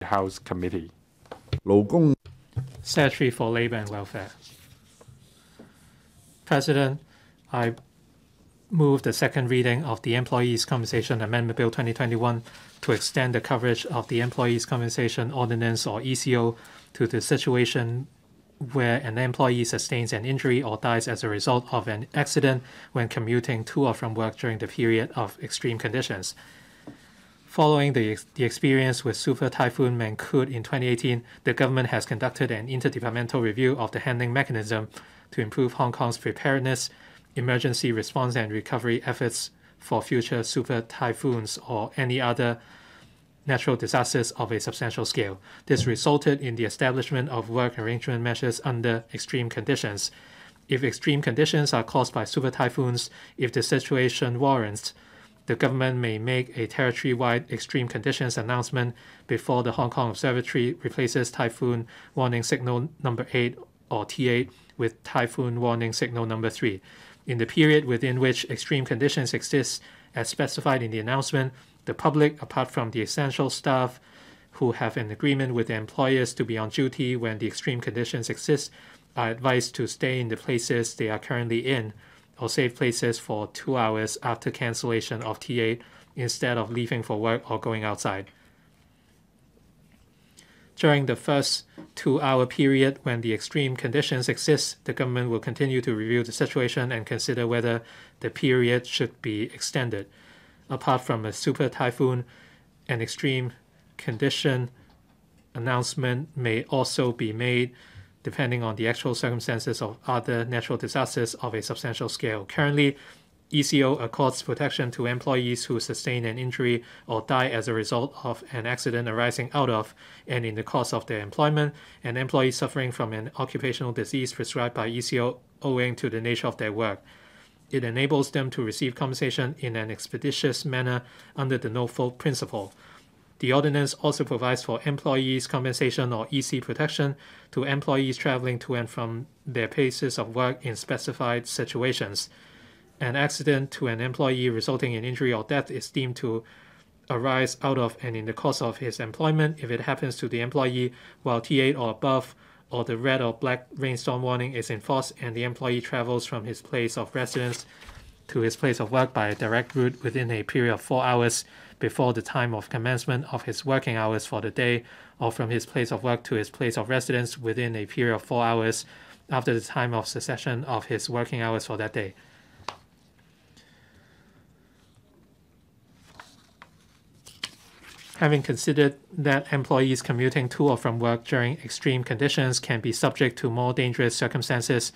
House Committee. Secretary for Labour and Welfare. President, I move the second reading of the Employees' Compensation Amendment Bill 2021 to extend the coverage of the Employees' Compensation Ordinance or ECO to the situation where an employee sustains an injury or dies as a result of an accident when commuting to or from work during the period of extreme conditions. Following the experience with Super Typhoon Mangkhut in 2018, the government has conducted an interdepartmental review of the handling mechanism to improve Hong Kong's preparedness, emergency response and recovery efforts for future super typhoons or any other natural disasters of a substantial scale. This resulted in the establishment of work arrangement measures under extreme conditions. If extreme conditions are caused by super typhoons, if the situation warrants, the government may make a territory-wide extreme conditions announcement before the Hong Kong Observatory replaces Typhoon Warning Signal number 8 or T8 with Typhoon Warning Signal number 3. In the period within which extreme conditions exist, as specified in the announcement, the public, apart from the essential staff who have an agreement with their employers to be on duty when the extreme conditions exist, are advised to stay in the places they are currently in or safe places for 2 hours after cancellation of T8 instead of leaving for work or going outside. During the first 2-hour period when the extreme conditions exist, the government will continue to review the situation and consider whether the period should be extended. Apart from a super typhoon, an extreme condition announcement may also be made depending on the actual circumstances of other natural disasters of a substantial scale. Currently, ECO accords protection to employees who sustain an injury or die as a result of an accident arising out of and in the course of their employment, and employees suffering from an occupational disease prescribed by ECO owing to the nature of their work. It enables them to receive compensation in an expeditious manner under the no-fault principle. The ordinance also provides for employees' compensation or EC protection to employees traveling to and from their places of work in specified situations. An accident to an employee resulting in injury or death is deemed to arise out of and in the course of his employment if it happens to the employee while T8 or above or the red or black rainstorm warning is in force and the employee travels from his place of residence to his place of work by a direct route within a period of 4 hours before the time of commencement of his working hours for the day, or from his place of work to his place of residence within a period of 4 hours after the time of cessation of his working hours for that day. Having considered that employees commuting to or from work during extreme conditions can be subject to more dangerous circumstances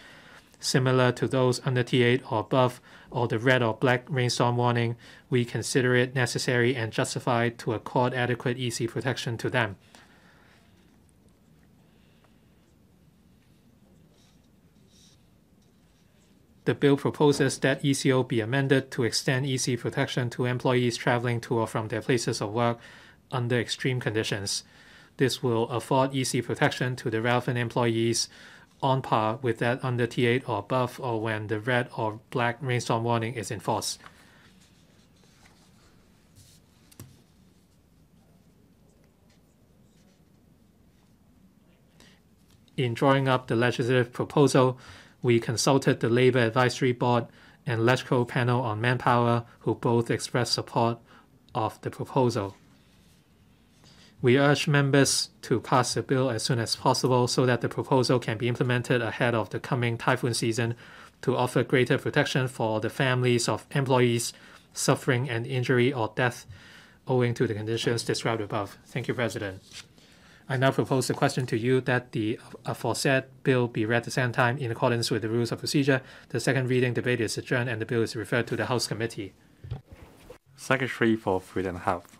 similar to those under T8 or above or the red or black rainstorm warning, we consider it necessary and justified to accord adequate EC protection to them. The bill proposes that ECO be amended to extend EC protection to employees traveling to or from their places of work under extreme conditions. This will afford EC protection to the relevant employees on par with that under T8 or above or when the red or black rainstorm warning is in force. In drawing up the legislative proposal, we consulted the Labour Advisory Board and Electoral Panel on Manpower, who both expressed support of the proposal. We urge members to pass the bill as soon as possible so that the proposal can be implemented ahead of the coming typhoon season to offer greater protection for the families of employees suffering an injury or death owing to the conditions described above. Thank you, President. I now propose the question to you that the aforesaid bill be read at the same time in accordance with the rules of procedure. The second reading debate is adjourned and the bill is referred to the House Committee. Secretary for Food and Health.